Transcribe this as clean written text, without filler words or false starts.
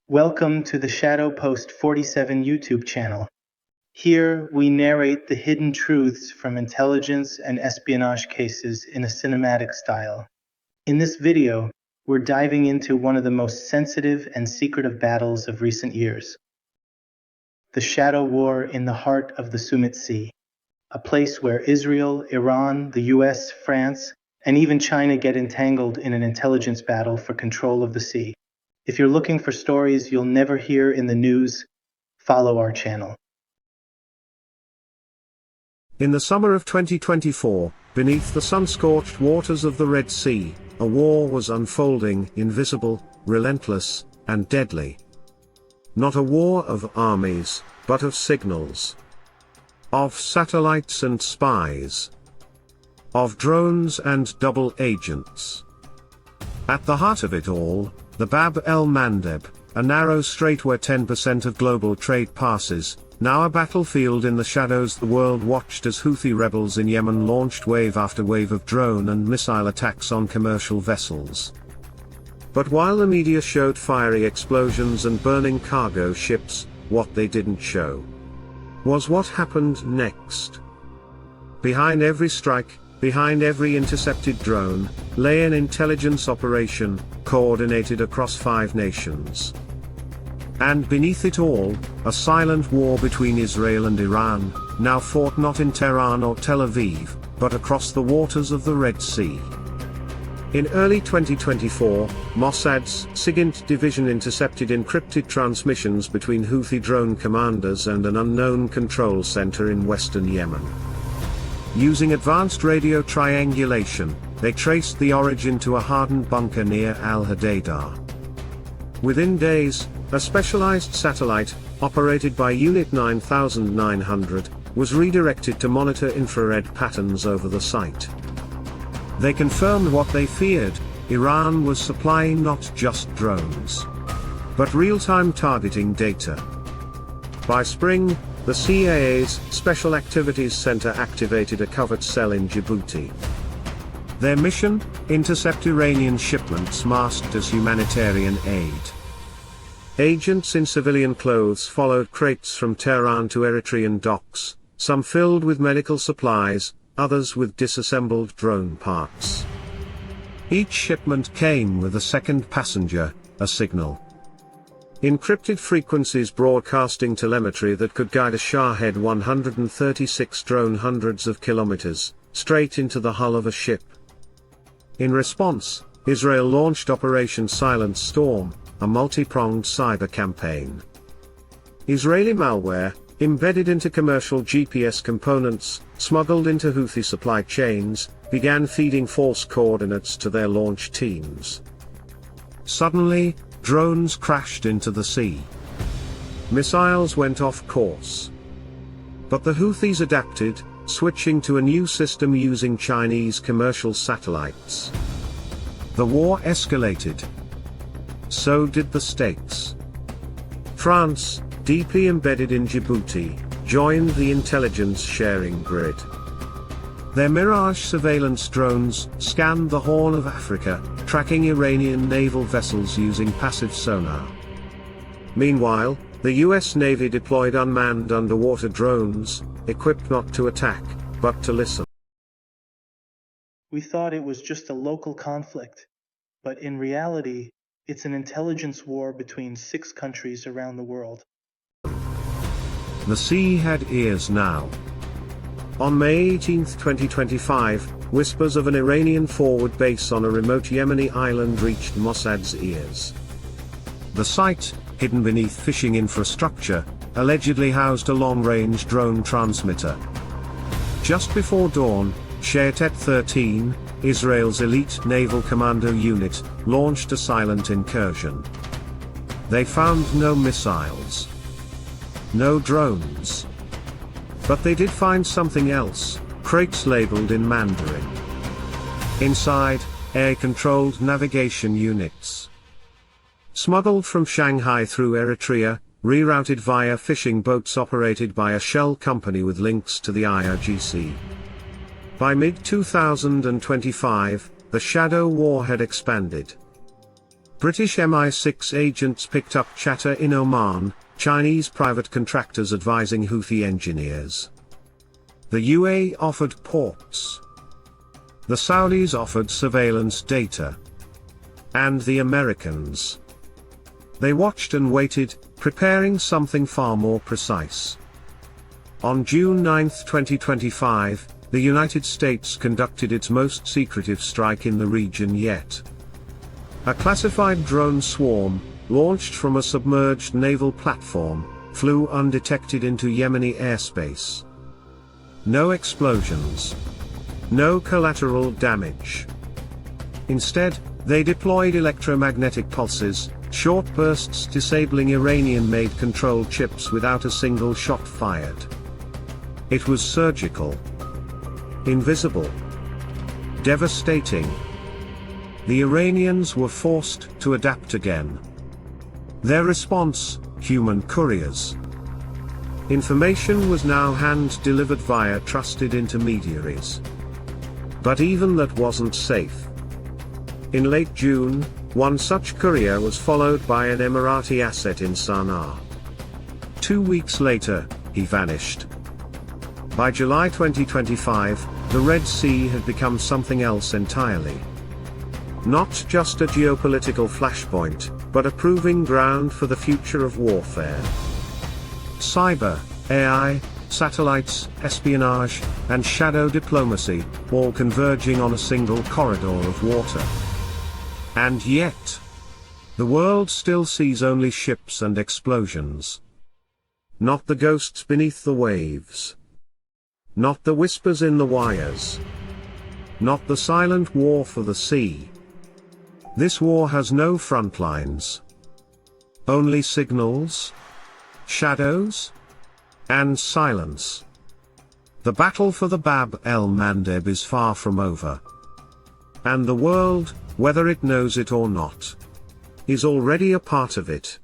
Welcome to the Shadow Post 47 YouTube channel. Here we narrate the hidden truths from intelligence and espionage cases in a cinematic style. In this video, we're diving into one of the most sensitive and secretive battles of recent years. The Shadow War in the heart of the Summit Sea, a place where Israel, Iran, the US, France, and even China get entangled in an intelligence battle for control of the sea. If you're looking for stories you'll never hear in the news, follow our channel. In the summer of 2024, beneath the sun-scorched waters of the Red Sea, a war was unfolding, invisible, relentless, and deadly. Not a war of armies, but of signals. Of satellites and spies. Of drones and double agents. At the heart of it all, the Bab el-Mandeb, a narrow strait where 10% of global trade passes, now a battlefield in the shadows. The world watched as Houthi rebels in Yemen launched wave after wave of drone and missile attacks on commercial vessels. But while the media showed fiery explosions and burning cargo ships, what they didn't show was what happened next. Behind every strike, behind every intercepted drone, lay an intelligence operation, coordinated across 5 nations. And beneath it all, a silent war between Israel and Iran, now fought not in Tehran or Tel Aviv, but across the waters of the Red Sea. In early 2024, Mossad's SIGINT division intercepted encrypted transmissions between Houthi drone commanders and an unknown control center in western Yemen. Using advanced radio triangulation, they traced the origin to a hardened bunker near Al-Hadaidah. Within days, a specialized satellite, operated by Unit 9900, was redirected to monitor infrared patterns over the site. They confirmed what they feared: Iran was supplying not just drones, but real-time targeting data. By spring, the CIA's Special Activities Center activated a covert cell in Djibouti. Their mission? Intercept Iranian shipments masked as humanitarian aid. Agents in civilian clothes followed crates from Tehran to Eritrean docks, some filled with medical supplies, others with disassembled drone parts. Each shipment came with a second passenger, a signal. Encrypted frequencies broadcasting telemetry that could guide a Shahed 136 drone hundreds of kilometers, straight into the hull of a ship. In response, Israel launched Operation Silent Storm, a multi-pronged cyber campaign. Israeli malware, embedded into commercial GPS components, smuggled into Houthi supply chains, began feeding false coordinates to their launch teams. Suddenly, drones crashed into the sea. Missiles went off course. But the Houthis adapted, switching to a new system using Chinese commercial satellites. The war escalated. So did the stakes. France, deeply embedded in Djibouti, joined the intelligence sharing grid. Their Mirage surveillance drones scanned the Horn of Africa, tracking Iranian naval vessels using passive sonar. Meanwhile, the US Navy deployed unmanned underwater drones, equipped not to attack, but to listen. We thought it was just a local conflict, but in reality, it's an intelligence war between 6 countries around the world. The sea had ears now. On May 18, 2025, whispers of an Iranian forward base on a remote Yemeni island reached Mossad's ears. The site, hidden beneath fishing infrastructure, allegedly housed a long-range drone transmitter. Just before dawn, Shahed 13, Israel's elite naval commando unit, launched a silent incursion. They found no missiles. No drones. But they did find something else, crates labeled in Mandarin. Inside, air-controlled navigation units. Smuggled from Shanghai through Eritrea, rerouted via fishing boats operated by a shell company with links to the IRGC. By mid-2025, the shadow war had expanded. British MI6 agents picked up chatter in Oman, Chinese private contractors advising Houthi engineers. The UAE offered ports. The Saudis offered surveillance data. And the Americans. They watched and waited, preparing something far more precise. On June 9, 2025, the United States conducted its most secretive strike in the region yet. A classified drone swarm, launched from a submerged naval platform, flew undetected into Yemeni airspace. No explosions. No collateral damage. Instead, they deployed electromagnetic pulses, short bursts disabling Iranian-made control chips without a single shot fired. It was surgical. Invisible. Devastating. The Iranians were forced to adapt again. Their response, human couriers. Information was now hand-delivered via trusted intermediaries. But even that wasn't safe. In late June, one such courier was followed by an Emirati asset in Sana'a. 2 weeks later, he vanished. By July 2025, the Red Sea had become something else entirely. Not just a geopolitical flashpoint, but a proving ground for the future of warfare. Cyber, AI, satellites, espionage, and shadow diplomacy, all converging on a single corridor of water. And yet, the world still sees only ships and explosions. Not the ghosts beneath the waves. Not the whispers in the wires. Not the silent war for the sea. This war has no front lines. Only signals, shadows, and silence. The battle for the Bab el-Mandeb is far from over. And the world, whether it knows it or not, is already a part of it.